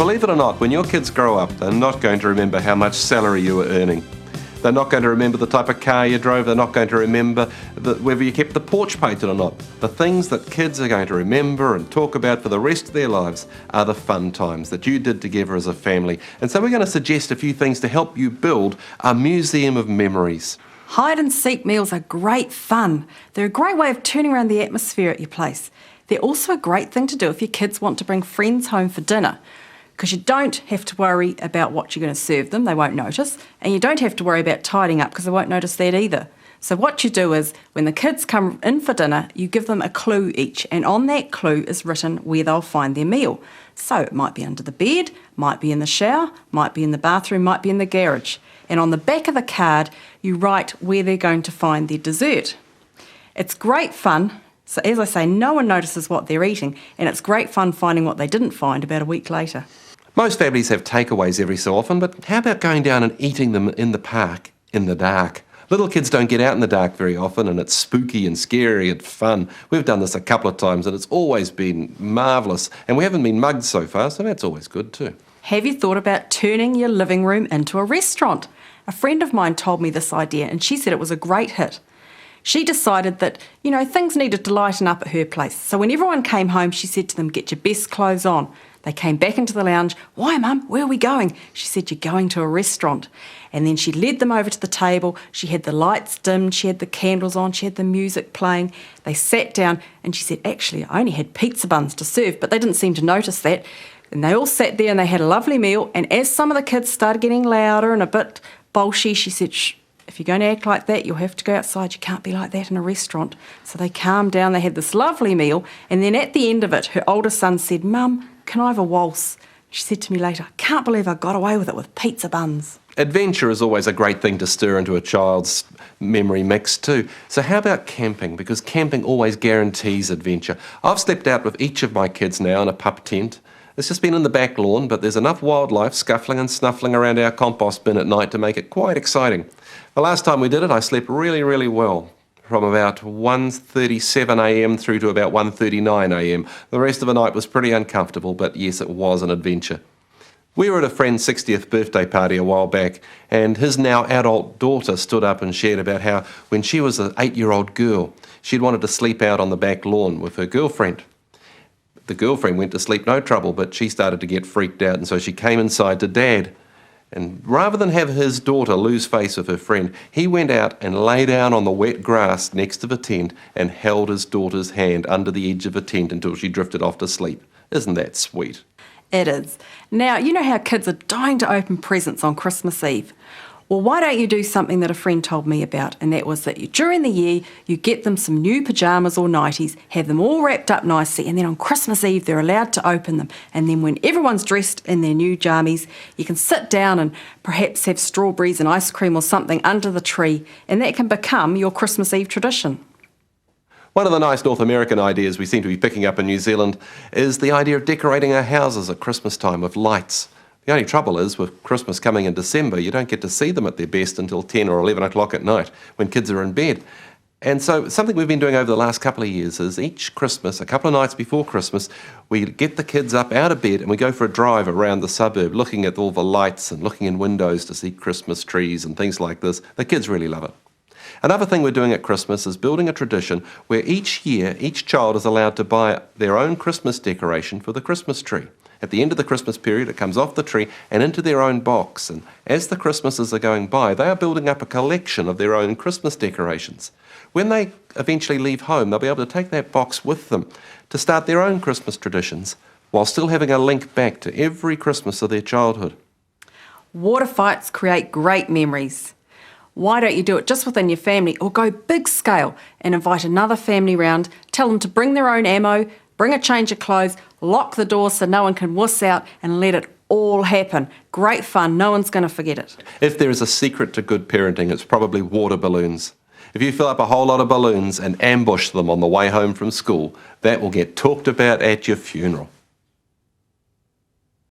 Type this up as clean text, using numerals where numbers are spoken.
believe it or not, when your kids grow up, they're not going to remember how much salary you were earning. They're not going to remember the type of car you drove. They're not going to remember whether you kept the porch painted or not. The things that kids are going to remember and talk about for the rest of their lives are the fun times that you did together as a family. And so we're going to suggest a few things to help you build a museum of memories. Hide and seek meals are great fun. They're a great way of turning around the atmosphere at your place. They're also a great thing to do if your kids want to bring friends home for dinner, because you don't have to worry about what you're going to serve them, they won't notice, and you don't have to worry about tidying up because they won't notice that either. So what you do is, when the kids come in for dinner, you give them a clue each, and on that clue is written where they'll find their meal. So it might be under the bed, might be in the shower, might be in the bathroom, might be in the garage. And on the back of the card, you write where they're going to find their dessert. It's great fun. So as I say, no one notices what they're eating, and it's great fun finding what they didn't find about a week later. Most families have takeaways every so often, but how about going down and eating them in the park in the dark? Little kids don't get out in the dark very often, and it's spooky and scary and fun. We've done this a couple of times and it's always been marvellous, and we haven't been mugged so far, so that's always good too. Have you thought about turning your living room into a restaurant? A friend of mine told me this idea and she said it was a great hit. She decided that, things needed to lighten up at her place. So when everyone came home, she said to them, "Get your best clothes on." They came back into the lounge. "Why, Mum? Where are we going?" She said, "You're going to a restaurant." And then she led them over to the table. She had the lights dimmed, she had the candles on, she had the music playing. They sat down and she said, "Actually, I only had pizza buns to serve," but they didn't seem to notice that. And they all sat there and they had a lovely meal. And as some of the kids started getting louder and a bit bolshy, she said, "Shh. If you're going to act like that, you'll have to go outside. You can't be like that in a restaurant." So they calmed down, they had this lovely meal, and then at the end of it, her oldest son said, "Mum, can I have a waltz?" She said to me later, "I can't believe I got away with it with pizza buns." Adventure is always a great thing to stir into a child's memory mix too. So how about camping? Because camping always guarantees adventure. I've slept out with each of my kids now in a pup tent. It's just been in the back lawn, but there's enough wildlife scuffling and snuffling around our compost bin at night to make it quite exciting. The last time we did it, I slept really, really well, from about 1:37 a.m. through to about 1:39 a.m. The rest of the night was pretty uncomfortable, but yes, it was an adventure. We were at a friend's 60th birthday party a while back, and his now adult daughter stood up and shared about how, when she was an 8-year-old girl, she'd wanted to sleep out on the back lawn with her girlfriend. The girlfriend went to sleep no trouble, but she started to get freaked out, and so she came inside to Dad. And rather than have his daughter lose face with her friend, he went out and lay down on the wet grass next to the tent and held his daughter's hand under the edge of the tent until she drifted off to sleep. Isn't that sweet? It is. Now, you know how kids are dying to open presents on Christmas Eve? Well, why don't you do something that a friend told me about, and that was that during the year you get them some new pyjamas or nighties, have them all wrapped up nicely, and then on Christmas Eve they're allowed to open them. And then when everyone's dressed in their new jammies, you can sit down and perhaps have strawberries and ice cream or something under the tree, and that can become your Christmas Eve tradition. One of the nice North American ideas we seem to be picking up in New Zealand is the idea of decorating our houses at Christmas time with lights. The only trouble is, with Christmas coming in December, you don't get to see them at their best until 10 or 11 o'clock at night when kids are in bed. And so something we've been doing over the last couple of years is each Christmas, a couple of nights before Christmas, we get the kids up out of bed and we go for a drive around the suburb, looking at all the lights and looking in windows to see Christmas trees and things like this. The kids really love it. Another thing we're doing at Christmas is building a tradition where each year, each child is allowed to buy their own Christmas decoration for the Christmas tree. At the end of the Christmas period, it comes off the tree and into their own box. And as the Christmases are going by, they are building up a collection of their own Christmas decorations. When they eventually leave home, they'll be able to take that box with them to start their own Christmas traditions, while still having a link back to every Christmas of their childhood. Water fights create great memories. Why don't you do it just within your family, or go big scale and invite another family round, tell them to bring their own ammo, bring a change of clothes, lock the door so no one can wuss out, and let it all happen. Great fun, no one's going to forget it. If there is a secret to good parenting, it's probably water balloons. If you fill up a whole lot of balloons and ambush them on the way home from school, that will get talked about at your funeral.